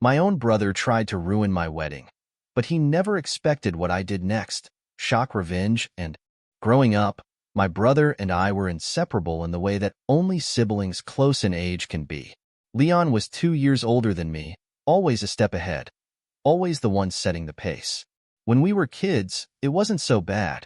My own brother tried to ruin my wedding, but he never expected what I did next. Shock, revenge, and growing up, my brother and I were inseparable in the way that only siblings close in age can be. Leon was 2 years older than me, always a step ahead, always the one setting the pace. When we were kids, it wasn't so bad.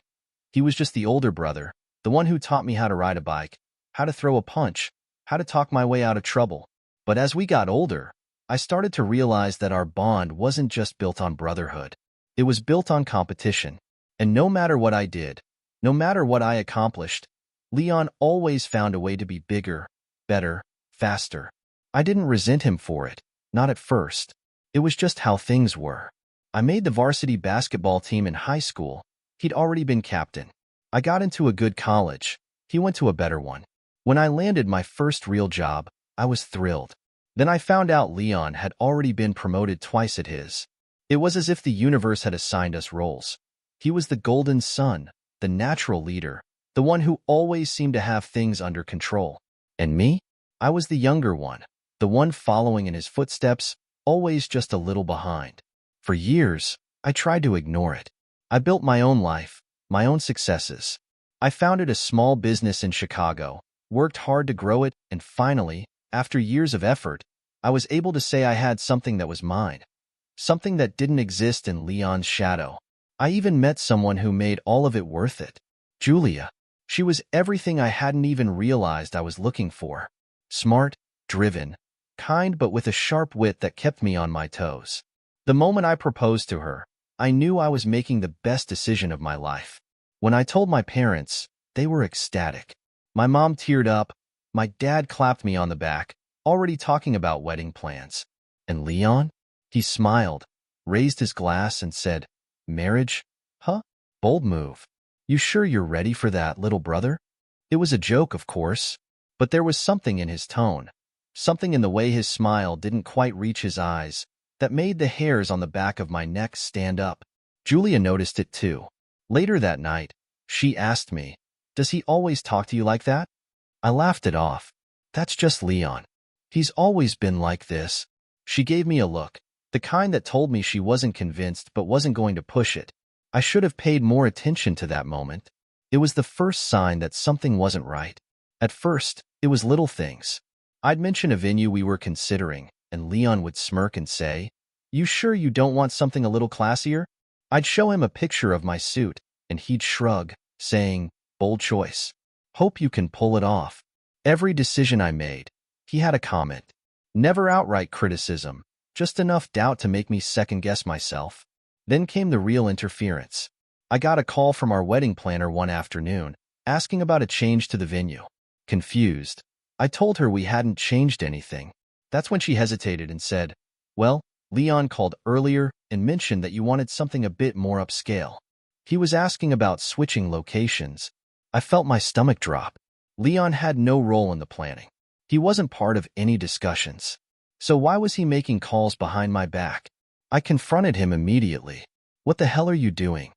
He was just the older brother, the one who taught me how to ride a bike, how to throw a punch, how to talk my way out of trouble. But as we got older, I started to realize that our bond wasn't just built on brotherhood. It was built on competition. And no matter what I did, no matter what I accomplished, Leon always found a way to be bigger, better, faster. I didn't resent him for it, not at first. It was just how things were. I made the varsity basketball team in high school. He'd already been captain. I got into a good college. He went to a better one. When I landed my first real job, I was thrilled. Then I found out Leon had already been promoted twice at his. It was as if the universe had assigned us roles. He was the golden son, the natural leader, the one who always seemed to have things under control. And me? I was the younger one, the one following in his footsteps, always just a little behind. For years, I tried to ignore it. I built my own life, my own successes. I founded a small business in Chicago, worked hard to grow it, and finally, after years of effort, I was able to say I had something that was mine, something that didn't exist in Leon's shadow. I even met someone who made all of it worth it. Julia. She was everything I hadn't even realized I was looking for. Smart, driven, kind, but with a sharp wit that kept me on my toes. The moment I proposed to her, I knew I was making the best decision of my life. When I told my parents, they were ecstatic. My mom teared up. My dad clapped me on the back, already talking about wedding plans. And Leon? He smiled, raised his glass, and said, "Marriage? Huh? Bold move. You sure you're ready for that, little brother?" It was a joke, of course, but there was something in his tone, something in the way his smile didn't quite reach his eyes, that made the hairs on the back of my neck stand up. Julia noticed it too. Later that night, she asked me, "Does he always talk to you like that?" I laughed it off. "That's just Leon. He's always been like this." She gave me a look, the kind that told me she wasn't convinced but wasn't going to push it. I should have paid more attention to that moment. It was the first sign that something wasn't right. At first, it was little things. I'd mention a venue we were considering, and Leon would smirk and say, "You sure you don't want something a little classier?" I'd show him a picture of my suit, and he'd shrug, saying, "Bold choice. Hope you can pull it off." Every decision I made, he had a comment. Never outright criticism, just enough doubt to make me second-guess myself. Then came the real interference. I got a call from our wedding planner one afternoon, asking about a change to the venue. Confused, I told her we hadn't changed anything. That's when she hesitated and said, "Well, Leon called earlier and mentioned that you wanted something a bit more upscale. He was asking about switching locations." I felt my stomach drop. Leon had no role in the planning. He wasn't part of any discussions. So why was he making calls behind my back? I confronted him immediately. "What the hell are you doing?"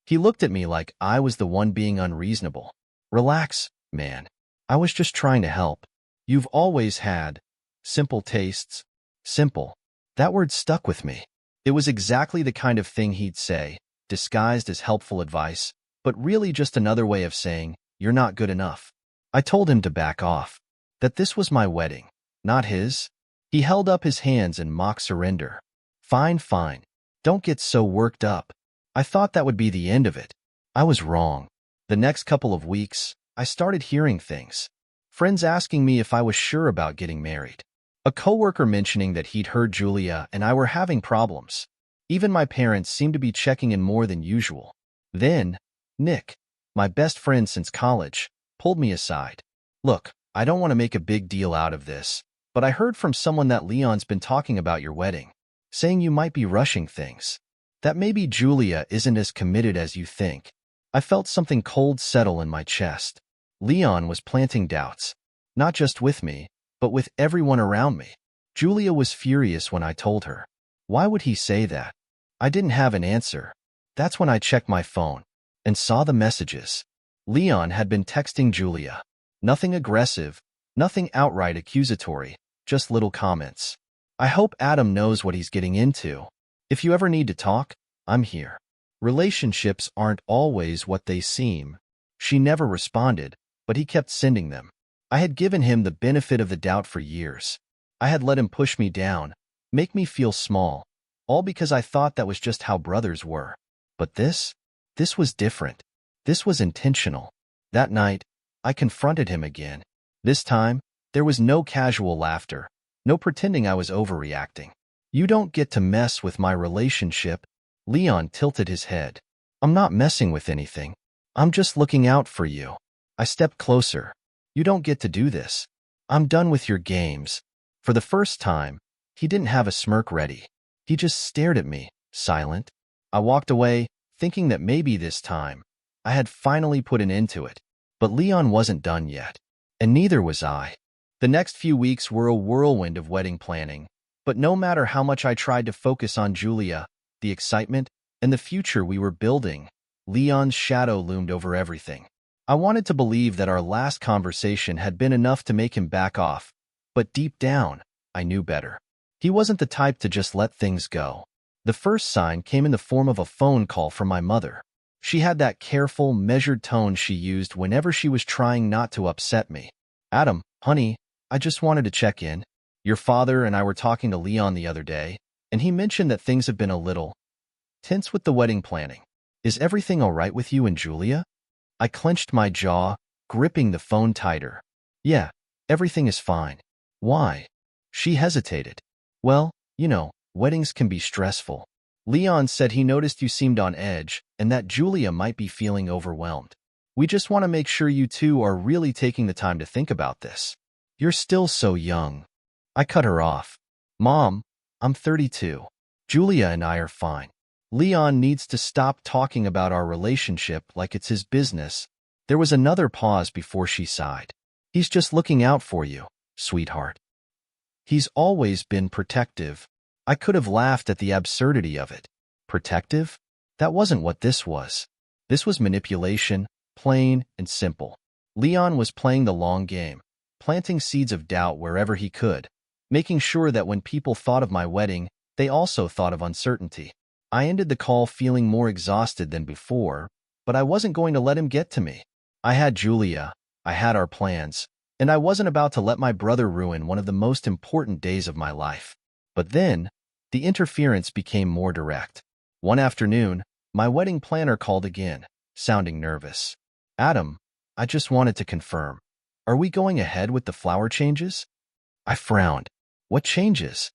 He looked at me like I was the one being unreasonable. "Relax, man. I was just trying to help. You've always had simple tastes." Simple. That word stuck with me. It was exactly the kind of thing he'd say, disguised as helpful advice, but really just another way of saying, "You're not good enough." I told him to back off, that this was my wedding, not his. He held up his hands in mock surrender. "Fine, fine. Don't get so worked up." I thought that would be the end of it. I was wrong. The next couple of weeks, I started hearing things. Friends asking me if I was sure about getting married. A coworker mentioning that he'd heard Julia and I were having problems. Even my parents seemed to be checking in more than usual. Then, Nick, my best friend since college, pulled me aside. "Look, I don't want to make a big deal out of this, but I heard from someone that Leon's been talking about your wedding, saying you might be rushing things. That maybe Julia isn't as committed as you think." I felt something cold settle in my chest. Leon was planting doubts, not just with me, but with everyone around me. Julia was furious when I told her. Why would he say that? I didn't have an answer. That's when I checked my phone and saw the messages. Leon had been texting Julia. Nothing aggressive, nothing outright accusatory, just little comments. I hope Adam knows what he's getting into. If you ever need to talk, I'm here. Relationships aren't always what they seem. She never responded, but he kept sending them. I had given him the benefit of the doubt for years. I had let him push me down, make me feel small, all because I thought that was just how brothers were. But this was different. This was intentional. That night, I confronted him again. This time, there was no casual laughter, no pretending I was overreacting. You don't get to mess with my relationship. Leon tilted his head. I'm not messing with anything. I'm just looking out for you. I stepped closer. You don't get to do this. I'm done with your games. For the first time, he didn't have a smirk ready. He just stared at me, silent. I walked away, thinking that maybe this time, I had finally put an end to it. But Leon wasn't done yet, and neither was I. The next few weeks were a whirlwind of wedding planning, but no matter how much I tried to focus on Julia, the excitement, and the future we were building, Leon's shadow loomed over everything. I wanted to believe that our last conversation had been enough to make him back off, but deep down, I knew better. He wasn't the type to just let things go. The first sign came in the form of a phone call from my mother. She had that careful, measured tone she used whenever she was trying not to upset me. Adam, honey, I just wanted to check in. Your father and I were talking to Leon the other day, and he mentioned that things have been a little tense with the wedding planning. Is everything all right with you and Julia? I clenched my jaw, gripping the phone tighter. Yeah, everything is fine. Why? She hesitated. Well, weddings can be stressful. Leon said he noticed you seemed on edge and that Julia might be feeling overwhelmed. We just want to make sure you two are really taking the time to think about this. You're still so young. I cut her off. Mom, I'm 32. Julia and I are fine. Leon needs to stop talking about our relationship like it's his business. There was another pause before she sighed. He's just looking out for you, sweetheart. He's always been protective. I could have laughed at the absurdity of it. Protective? That wasn't what this was. This was manipulation, plain and simple. Leon was playing the long game, planting seeds of doubt wherever he could, making sure that when people thought of my wedding, they also thought of uncertainty. I ended the call feeling more exhausted than before, but I wasn't going to let him get to me. I had Julia, I had our plans, and I wasn't about to let my brother ruin one of the most important days of my life. But then, the interference became more direct. One afternoon, my wedding planner called again, sounding nervous. Adam, I just wanted to confirm. Are we going ahead with the flower changes? I frowned. What changes?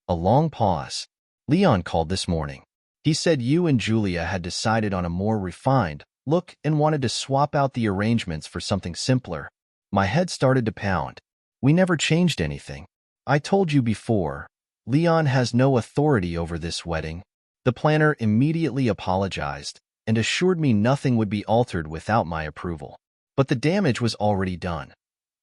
A long pause. Leon called this morning. He said you and Julia had decided on a more refined look and wanted to swap out the arrangements for something simpler. My head started to pound. We never changed anything. I told you before, Leon has no authority over this wedding. The planner immediately apologized and assured me nothing would be altered without my approval. But the damage was already done.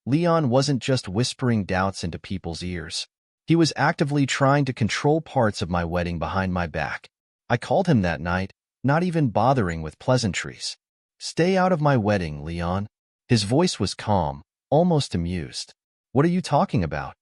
Leon wasn't just whispering doubts into people's ears. He was actively trying to control parts of my wedding behind my back. I called him that night, not even bothering with pleasantries. Stay out of my wedding, Leon. His voice was calm, almost amused. What are you talking about?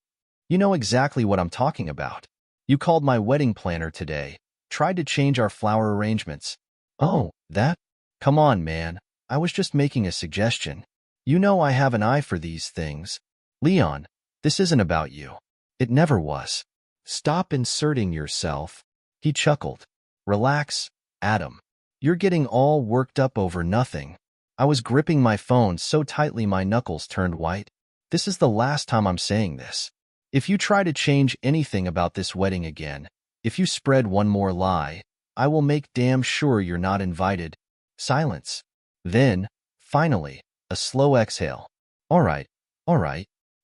You know exactly what I'm talking about. You called my wedding planner today, tried to change our flower arrangements. Oh, that? Come on, man. I was just making a suggestion. You know I have an eye for these things. Leon, this isn't about you. It never was. Stop inserting yourself. He chuckled. Relax, Adam. You're getting all worked up over nothing. I was gripping my phone so tightly my knuckles turned white. This is the last time I'm saying this. If you try to change anything about this wedding again, if you spread one more lie, I will make damn sure you're not invited. Silence. Then, finally, a slow exhale. All right.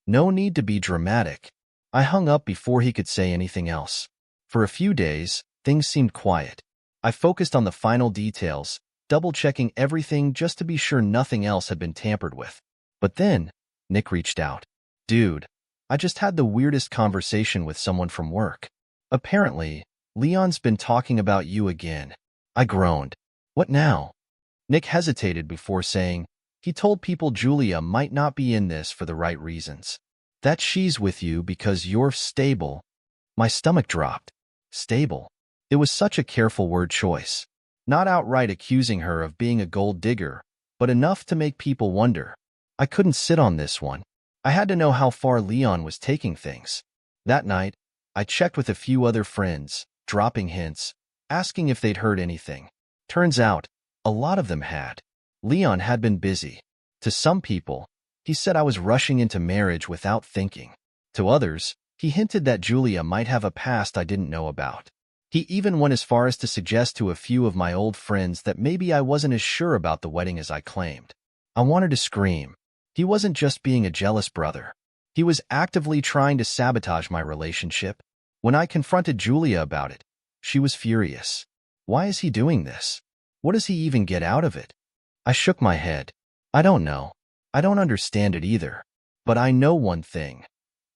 No need to be dramatic. I hung up before he could say anything else. For a few days, things seemed quiet. I focused on the final details, double-checking everything just to be sure nothing else had been tampered with. But then, Nick reached out. Dude, I just had the weirdest conversation with someone from work. Apparently, Leon's been talking about you again. I groaned. What now? Nick hesitated before saying, he told people Julia might not be in this for the right reasons. That she's with you because you're stable. My stomach dropped. Stable. It was such a careful word choice. Not outright accusing her of being a gold digger, but enough to make people wonder. I couldn't sit on this one. I had to know how far Leon was taking things. That night, I checked with a few other friends, dropping hints, asking if they'd heard anything. Turns out, a lot of them had. Leon had been busy. To some people, he said I was rushing into marriage without thinking. To others, he hinted that Julia might have a past I didn't know about. He even went as far as to suggest to a few of my old friends that maybe I wasn't as sure about the wedding as I claimed. I wanted to scream. He wasn't just being a jealous brother. He was actively trying to sabotage my relationship. When I confronted Julia about it, she was furious. Why is he doing this? What does he even get out of it? I shook my head. I don't know. I don't understand it either. But I know one thing.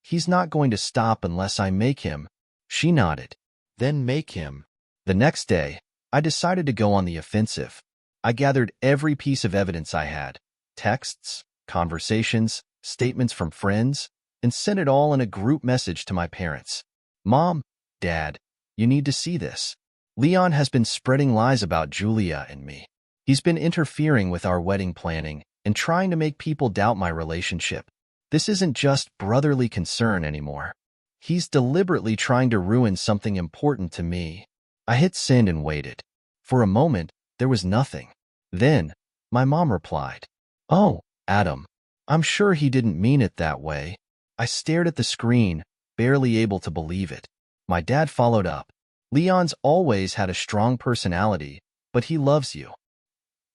He's not going to stop unless I make him. She nodded. Then make him. The next day, I decided to go on the offensive. I gathered every piece of evidence I had. Texts, conversations, statements from friends, and sent it all in a group message to my parents. Mom, Dad, you need to see this. Leon has been spreading lies about Julia and me. He's been interfering with our wedding planning and trying to make people doubt my relationship. This isn't just brotherly concern anymore. He's deliberately trying to ruin something important to me. I hit send and waited. For a moment, there was nothing. Then, my mom replied, "Oh, Adam, I'm sure he didn't mean it that way." I stared at the screen, barely able to believe it. My dad followed up. "Leon's always had a strong personality, but he loves you.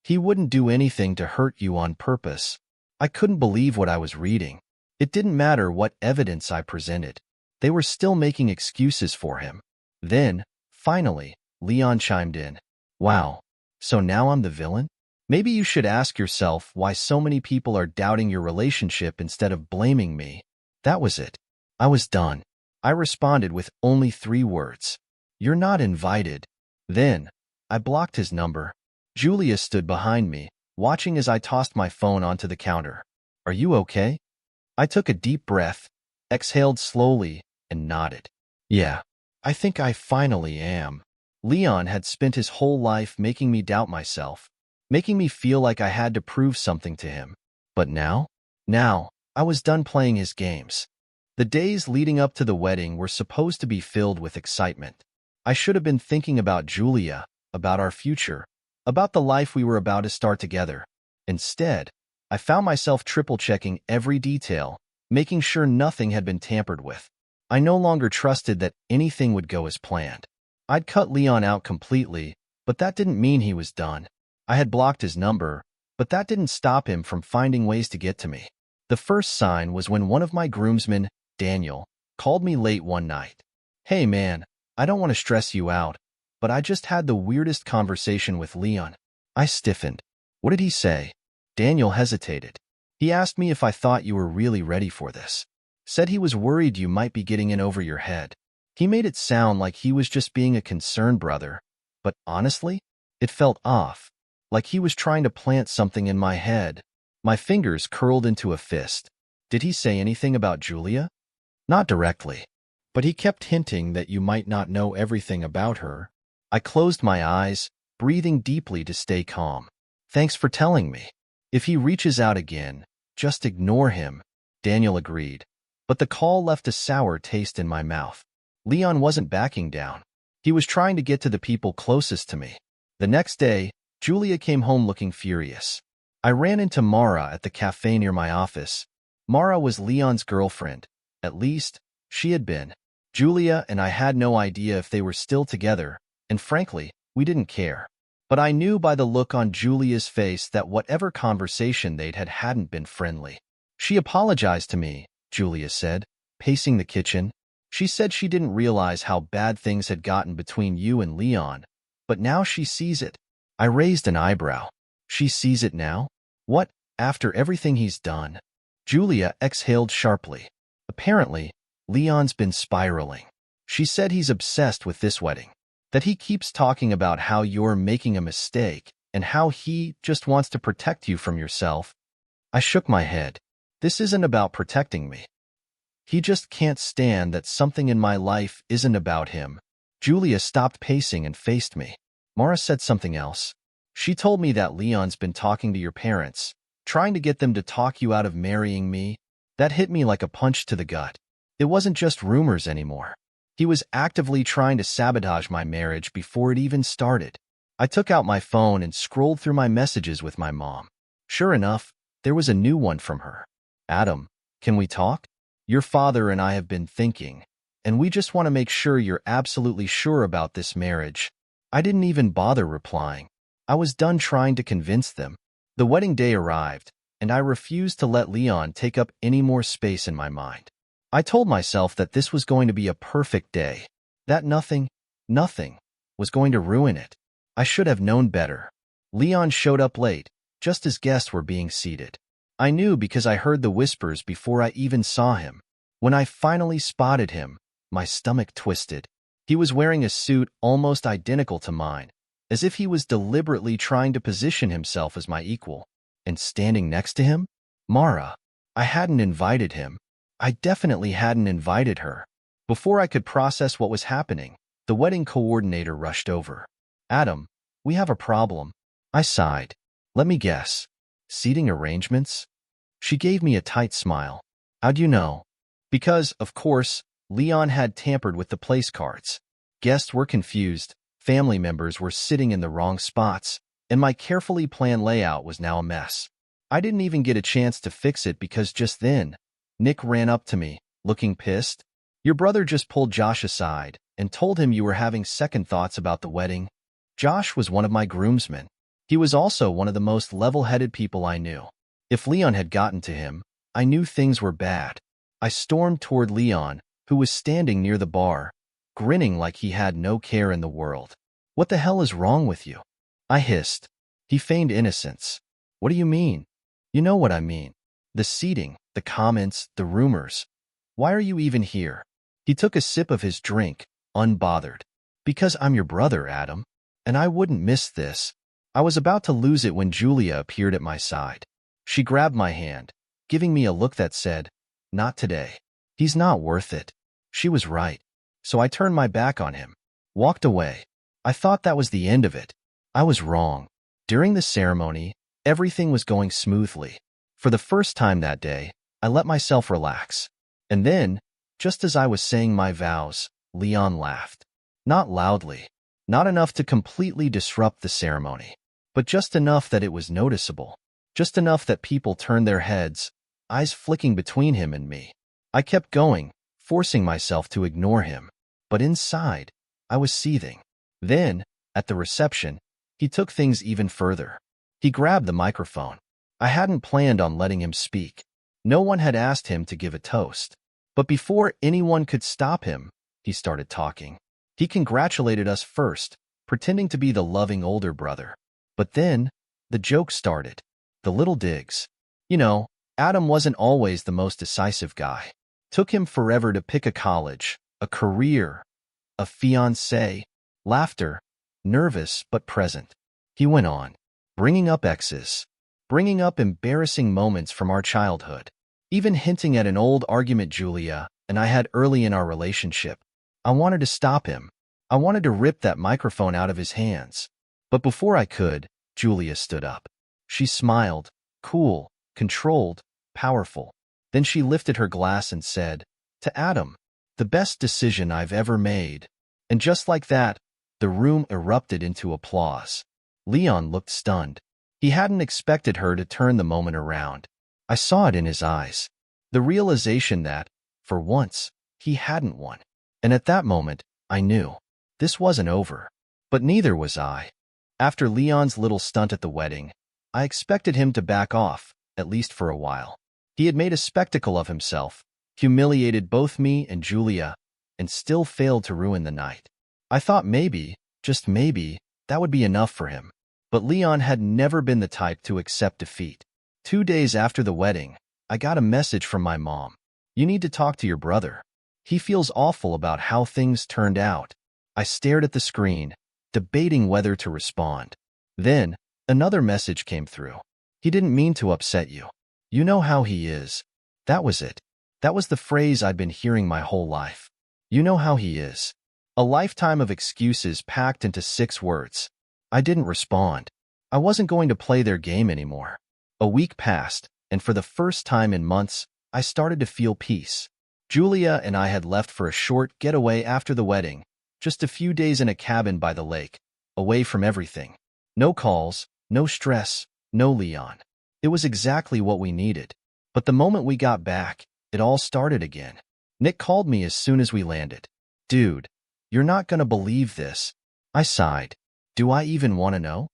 He wouldn't do anything to hurt you on purpose." I couldn't believe what I was reading. It didn't matter what evidence I presented. They were still making excuses for him. Then, finally, Leon chimed in. "Wow, so now I'm the villain? Maybe you should ask yourself why so many people are doubting your relationship instead of blaming me." That was it. I was done. I responded with only 3 words. "You're not invited." Then, I blocked his number. Julia stood behind me, watching as I tossed my phone onto the counter. "Are you okay?" I took a deep breath, exhaled slowly, and nodded. "Yeah, I think I finally am." Leon had spent his whole life making me doubt myself, making me feel like I had to prove something to him. But now, I was done playing his games. The days leading up to the wedding were supposed to be filled with excitement. I should have been thinking about Julia, about our future, about the life we were about to start together. Instead, I found myself triple-checking every detail, making sure nothing had been tampered with. I no longer trusted that anything would go as planned. I'd cut Leon out completely, but that didn't mean he was done. I had blocked his number, but that didn't stop him from finding ways to get to me. The first sign was when one of my groomsmen, Daniel, called me late one night. "Hey man, I don't want to stress you out, but I just had the weirdest conversation with Leon." I stiffened. "What did he say?" Daniel hesitated. "He asked me if I thought you were really ready for this. Said he was worried you might be getting in over your head." He made it sound like he was just being a concerned brother, but honestly, it felt off, like he was trying to plant something in my head. My fingers curled into a fist. Did he say anything about Julia? Not directly, but he kept hinting that you might not know everything about her. I closed my eyes, breathing deeply to stay calm. "Thanks for telling me. If he reaches out again, just ignore him," Daniel agreed. But the call left a sour taste in my mouth. Leon wasn't backing down. He was trying to get to the people closest to me. The next day, Julia came home looking furious. I ran into Mara at the cafe near my office. Mara was Leon's girlfriend. At least, she had been. Julia and I had no idea if they were still together, and frankly, we didn't care. But I knew by the look on Julia's face that whatever conversation they'd had hadn't been friendly. "She apologized to me," Julia said, pacing the kitchen. "She said she didn't realize how bad things had gotten between you and Leon, but now she sees it." I raised an eyebrow. "She sees it now? What, after everything he's done?" Julia exhaled sharply. "Apparently, Leon's been spiraling. She said he's obsessed with this wedding, that he keeps talking about how you're making a mistake and how he just wants to protect you from yourself." I shook my head. "This isn't about protecting me. He just can't stand that something in my life isn't about him. Julia stopped pacing and faced me. Mara said something else. She told me that Leon's been talking to your parents, trying to get them to talk you out of marrying me. That hit me like a punch to the gut. It wasn't just rumors anymore. He was actively trying to sabotage my marriage before it even started. I took out my phone and scrolled through my messages with my mom. Sure enough, there was a new one from her. Adam, can we talk? Your father and I have been thinking, and we just want to make sure you're absolutely sure about this marriage. I didn't even bother replying. I was done trying to convince them. The wedding day arrived, and I refused to let Leon take up any more space in my mind. I told myself that this was going to be a perfect day, that nothing was going to ruin it. I should have known better. Leon showed up late, just as guests were being seated. I knew because I heard the whispers before I even saw him. When I finally spotted him, my stomach twisted. He was wearing a suit almost identical to mine, as if he was deliberately trying to position himself as my equal. And standing next to him? Mara. I hadn't invited him. I definitely hadn't invited her. Before I could process what was happening, the wedding coordinator rushed over. Adam, we have a problem. I sighed. Let me guess. Seating arrangements? She gave me a tight smile. How'd you know? Because, of course, Leon had tampered with the place cards. Guests were confused, family members were sitting in the wrong spots, and my carefully planned layout was now a mess. I didn't even get a chance to fix it because just then, Nick ran up to me, looking pissed. Your brother just pulled Josh aside and told him you were having second thoughts about the wedding. Josh was one of my groomsmen. He was also one of the most level-headed people I knew. If Leon had gotten to him, I knew things were bad. I stormed toward Leon, who was standing near the bar, grinning like he had no care in the world. What the hell is wrong with you? I hissed. He feigned innocence. What do you mean? You know what I mean. The seating, the comments, the rumors. Why are you even here? He took a sip of his drink, unbothered. Because I'm your brother, Adam. And I wouldn't miss this. I was about to lose it when Julia appeared at my side. She grabbed my hand, giving me a look that said, not today. He's not worth it. She was right. So I turned my back on him, walked away. I thought that was the end of it. I was wrong. During the ceremony, everything was going smoothly. For the first time that day, I let myself relax. And then, just as I was saying my vows, Leon laughed. Not loudly. Not enough to completely disrupt the ceremony. But just enough that it was noticeable. Just enough that people turned their heads, eyes flicking between him and me. I kept going, forcing myself to ignore him. But inside, I was seething. Then, at the reception, he took things even further. He grabbed the microphone. I hadn't planned on letting him speak. No one had asked him to give a toast. But before anyone could stop him, he started talking. He congratulated us first, pretending to be the loving older brother. But then, the joke started. The little digs. You know, Adam wasn't always the most decisive guy. Took him forever to pick a college, a career, a fiancé. Laughter, nervous but present. He went on, bringing up exes, bringing up embarrassing moments from our childhood, even hinting at an old argument Julia and I had early in our relationship. I wanted to stop him. I wanted to rip that microphone out of his hands. But before I could, Julia stood up. She smiled, cool, controlled, powerful. Then she lifted her glass and said, "To Adam, the best decision I've ever made." And just like that, the room erupted into applause. Leon looked stunned. He hadn't expected her to turn the moment around. I saw it in his eyes. The realization that, for once, he hadn't won. And at that moment, I knew. This wasn't over. But neither was I. After Leon's little stunt at the wedding, I expected him to back off, at least for a while. He had made a spectacle of himself, humiliated both me and Julia, and still failed to ruin the night. I thought maybe, just maybe, that would be enough for him. But Leon had never been the type to accept defeat. 2 days after the wedding, I got a message from my mom. "You need to talk to your brother. He feels awful about how things turned out." I stared at the screen, debating whether to respond. Then, another message came through. "He didn't mean to upset you. You know how he is." That was it. That was the phrase I'd been hearing my whole life. You know how he is. A lifetime of excuses packed into 6 words. I didn't respond. I wasn't going to play their game anymore. A week passed, and for the first time in months, I started to feel peace. Julia and I had left for a short getaway after the wedding, just a few days in a cabin by the lake, away from everything. No calls, no stress, no Leon. It was exactly what we needed. But the moment we got back, it all started again. Nick called me as soon as we landed. Dude, you're not gonna believe this. I sighed. Do I even want to know?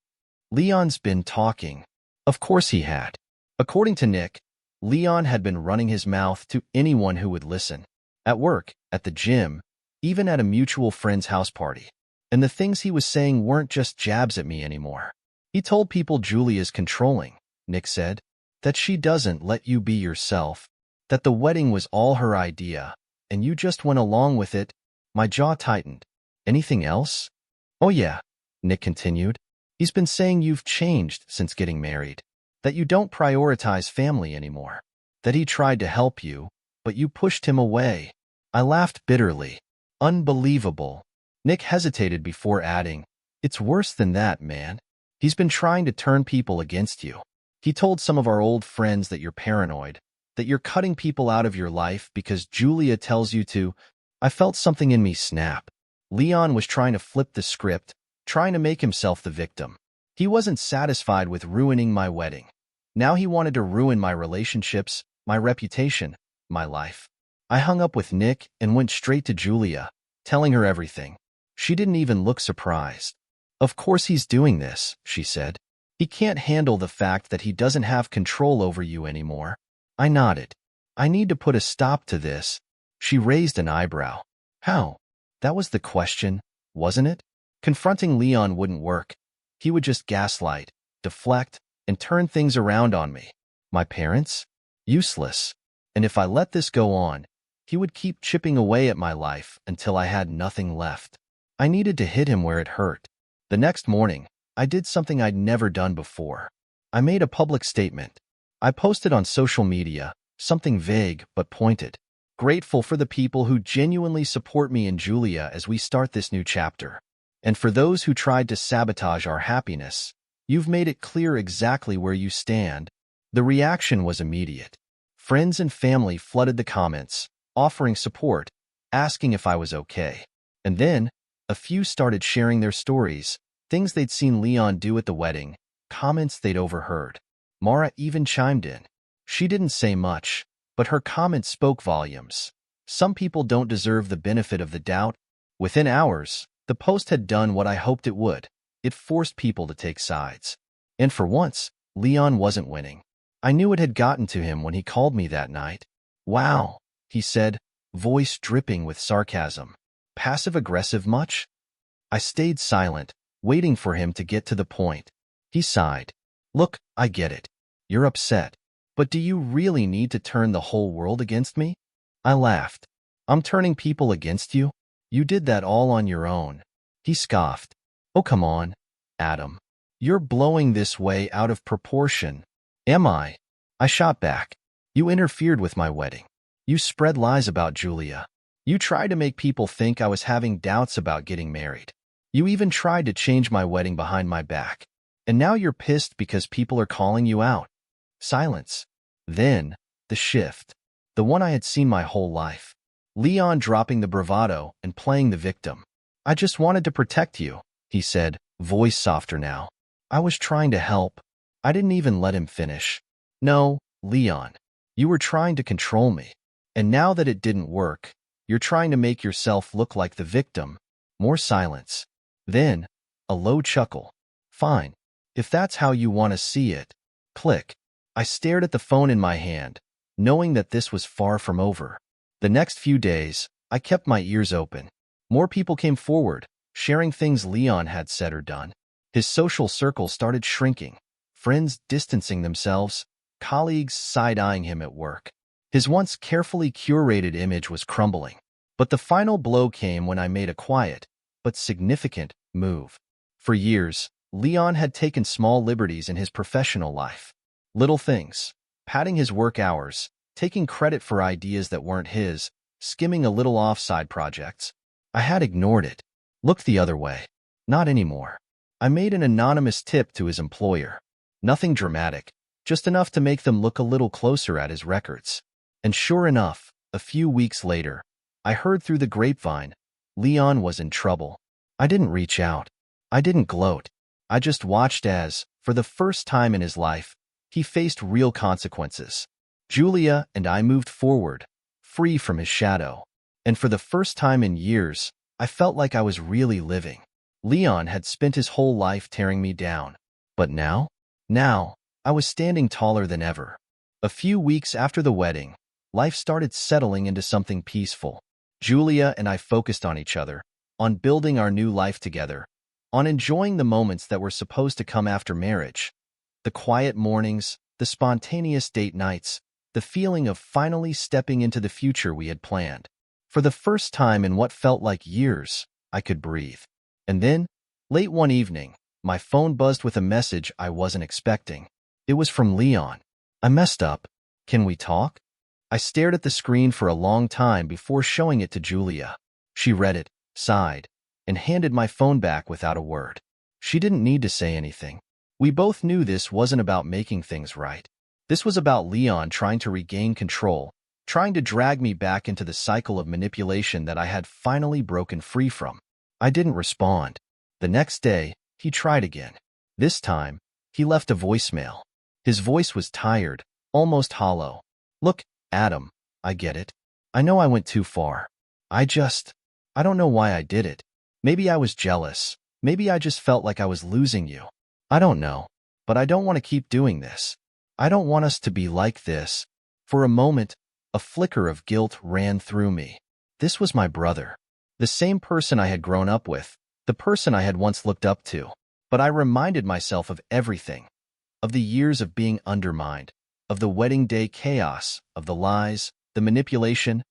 Leon's been talking. Of course he had. According to Nick, Leon had been running his mouth to anyone who would listen. At work, at the gym, even at a mutual friend's house party. And the things he was saying weren't just jabs at me anymore. He told people Julia's controlling, Nick said, that she doesn't let you be yourself, that the wedding was all her idea, and you just went along with it. My jaw tightened. Anything else? Oh yeah, Nick continued. He's been saying you've changed since getting married, that you don't prioritize family anymore, that he tried to help you, but you pushed him away. I laughed bitterly. Unbelievable. Nick hesitated before adding, it's worse than that, man. He's been trying to turn people against you. He told some of our old friends that you're paranoid, that you're cutting people out of your life because Julia tells you to. I felt something in me snap. Leon was trying to flip the script, trying to make himself the victim. He wasn't satisfied with ruining my wedding. Now he wanted to ruin my relationships, my reputation, my life. I hung up with Nick and went straight to Julia, telling her everything. She didn't even look surprised. Of course he's doing this, she said. He can't handle the fact that he doesn't have control over you anymore. I nodded. I need to put a stop to this. She raised an eyebrow. How? That was the question, wasn't it? Confronting Leon wouldn't work. He would just gaslight, deflect, and turn things around on me. My parents? Useless. And if I let this go on, he would keep chipping away at my life until I had nothing left. I needed to hit him where it hurt. The next morning, I did something I'd never done before. I made a public statement. I posted on social media, something vague but pointed. Grateful for the people who genuinely support me and Julia as we start this new chapter. And for those who tried to sabotage our happiness, you've made it clear exactly where you stand. The reaction was immediate. Friends and family flooded the comments, offering support, asking if I was okay. And then, a few started sharing their stories, things they'd seen Leon do at the wedding, comments they'd overheard. Mara even chimed in. She didn't say much, but her comments spoke volumes. Some people don't deserve the benefit of the doubt. Within hours, the post had done what I hoped it would. It forced people to take sides. And for once, Leon wasn't winning. I knew it had gotten to him when he called me that night. Wow, he said, voice dripping with sarcasm. Passive-aggressive much? I stayed silent, waiting for him to get to the point. He sighed. Look, I get it. You're upset. But do you really need to turn the whole world against me? I laughed. I'm turning people against you? You did that all on your own. He scoffed. Oh, come on, Adam. You're blowing this way out of proportion. Am I? I shot back. You interfered with my wedding. You spread lies about Julia. You tried to make people think I was having doubts about getting married. You even tried to change my wedding behind my back. And now you're pissed because people are calling you out. Silence. Then, the shift. The one I had seen my whole life. Leon dropping the bravado and playing the victim. I just wanted to protect you, he said, voice softer now. I was trying to help. I didn't even let him finish. No, Leon. You were trying to control me. And now that it didn't work, you're trying to make yourself look like the victim. More silence. Then, a low chuckle. Fine. If that's how you want to see it. Click. I stared at the phone in my hand, knowing that this was far from over. The next few days, I kept my ears open. More people came forward, sharing things Leon had said or done. His social circle started shrinking, friends distancing themselves, colleagues side-eyeing him at work. His once carefully curated image was crumbling. But the final blow came when I made a quiet, but significant, move. For years, Leon had taken small liberties in his professional life. Little things, padding his work hours, taking credit for ideas that weren't his, skimming a little off side projects. I had ignored it, looked the other way. Not anymore. I made an anonymous tip to his employer. Nothing dramatic, just enough to make them look a little closer at his records. And sure enough, a few weeks later, I heard through the grapevine, Leon was in trouble. I didn't reach out. I didn't gloat. I just watched as, for the first time in his life, he faced real consequences. Julia and I moved forward, free from his shadow. And for the first time in years, I felt like I was really living. Leon had spent his whole life tearing me down. But now, I was standing taller than ever. A few weeks after the wedding, life started settling into something peaceful. Julia and I focused on each other, on building our new life together, on enjoying the moments that were supposed to come after marriage. The quiet mornings, the spontaneous date nights, the feeling of finally stepping into the future we had planned. For the first time in what felt like years, I could breathe. And then, late one evening, my phone buzzed with a message I wasn't expecting. It was from Leon. I messed up. Can we talk? I stared at the screen for a long time before showing it to Julia. She read it, sighed, and handed my phone back without a word. She didn't need to say anything. We both knew this wasn't about making things right. This was about Leon trying to regain control, trying to drag me back into the cycle of manipulation that I had finally broken free from. I didn't respond. The next day, he tried again. This time, he left a voicemail. His voice was tired, almost hollow. Look, Adam, I get it. I know I went too far. I don't know why I did it. Maybe I was jealous. Maybe I just felt like I was losing you. I don't know, but I don't want to keep doing this. I don't want us to be like this. For a moment, a flicker of guilt ran through me. This was my brother, the same person I had grown up with, the person I had once looked up to. But I reminded myself of everything, of the years of being undermined, of the wedding day chaos, of the lies, the manipulation,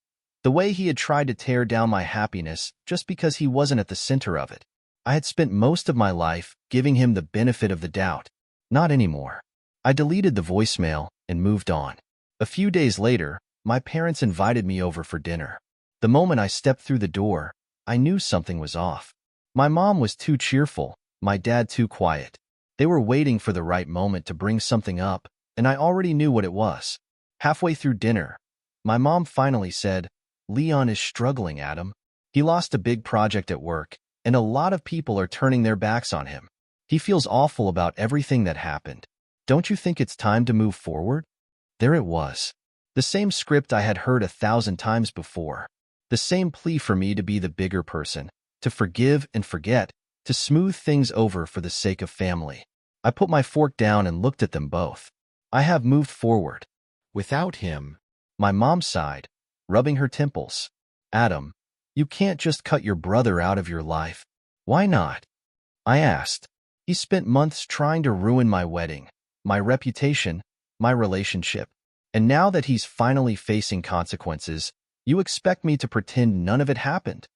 the way he had tried to tear down my happiness just because he wasn't at the center of it. I had spent most of my life giving him the benefit of the doubt. Not anymore. I deleted the voicemail and moved on. A few days later, my parents invited me over for dinner. The moment I stepped through the door, I knew something was off. My mom was too cheerful, my dad too quiet. They were waiting for the right moment to bring something up, and I already knew what it was. Halfway through dinner, my mom finally said, "Leon is struggling, Adam. He lost a big project at work, and a lot of people are turning their backs on him. He feels awful about everything that happened. Don't you think it's time to move forward?" There it was. The same script I had heard 1,000 times before. The same plea for me to be the bigger person, to forgive and forget, to smooth things over for the sake of family. I put my fork down and looked at them both. I have moved forward. Without him. My mom sighed, rubbing her temples. Adam, you can't just cut your brother out of your life. Why not? I asked. He spent months trying to ruin my wedding, my reputation, my relationship. And now that he's finally facing consequences, you expect me to pretend none of it happened?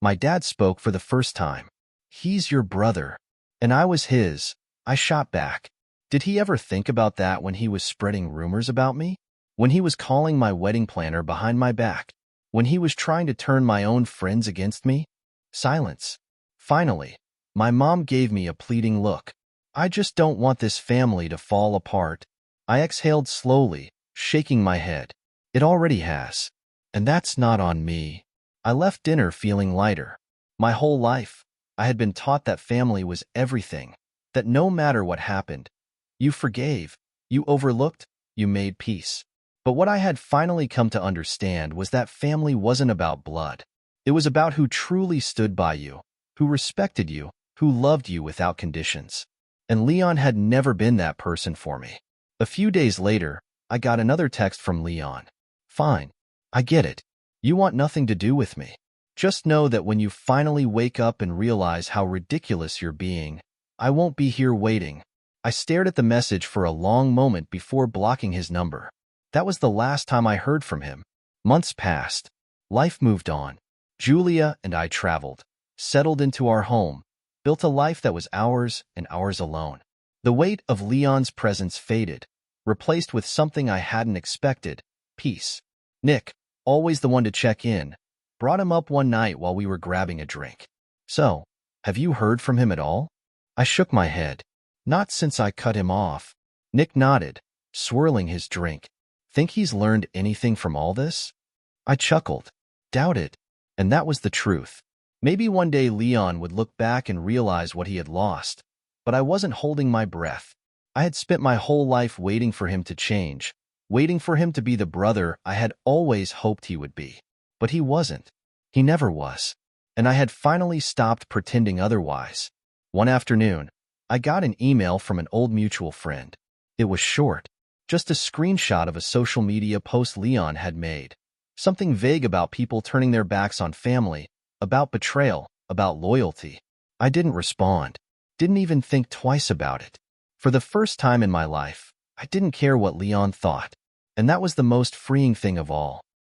My dad spoke for the first time. He's your brother, and I was his. I shot back. Did he ever think about that when he was spreading rumors about me? When he was calling my wedding planner behind my back? When he was trying to turn my own friends against me? Silence. Finally, my mom gave me a pleading look. I just don't want this family to fall apart. I exhaled slowly, shaking my head. It already has. And that's not on me. I left dinner feeling lighter. My whole life, I had been taught that family was everything, that no matter what happened, you forgave, you overlooked, you made peace. But what I had finally come to understand was that family wasn't about blood. It was about who truly stood by you, who respected you, who loved you without conditions. And Leon had never been that person for me. A few days later, I got another text from Leon. Fine. I get it. You want nothing to do with me. Just know that when you finally wake up and realize how ridiculous you're being, I won't be here waiting. I stared at the message for a long moment before blocking his number. That was the last time I heard from him. Months passed. Life moved on. Julia and I traveled, settled into our home, built a life that was ours and ours alone. The weight of Leon's presence faded, replaced with something I hadn't expected, Peace. Nick, always the one to check in, brought him up one night while we were grabbing a drink. So, have you heard from him at all? I shook my head. Not since I cut him off. Nick nodded, swirling his drink. Think he's learned anything from all this? I chuckled. Doubt it. And that was the truth. Maybe one day Leon would look back and realize what he had lost. But I wasn't holding my breath. I had spent my whole life waiting for him to change, waiting for him to be the brother I had always hoped he would be. But he wasn't. He never was. And I had finally stopped pretending otherwise. One afternoon, I got an email from an old mutual friend. It was short, just a screenshot of a social media post Leon had made. Something vague about people turning their backs on family, about betrayal, about loyalty. I didn't respond, didn't even think twice about it. For the first time in my life, I didn't care what Leon thought. And that was the most freeing thing of all.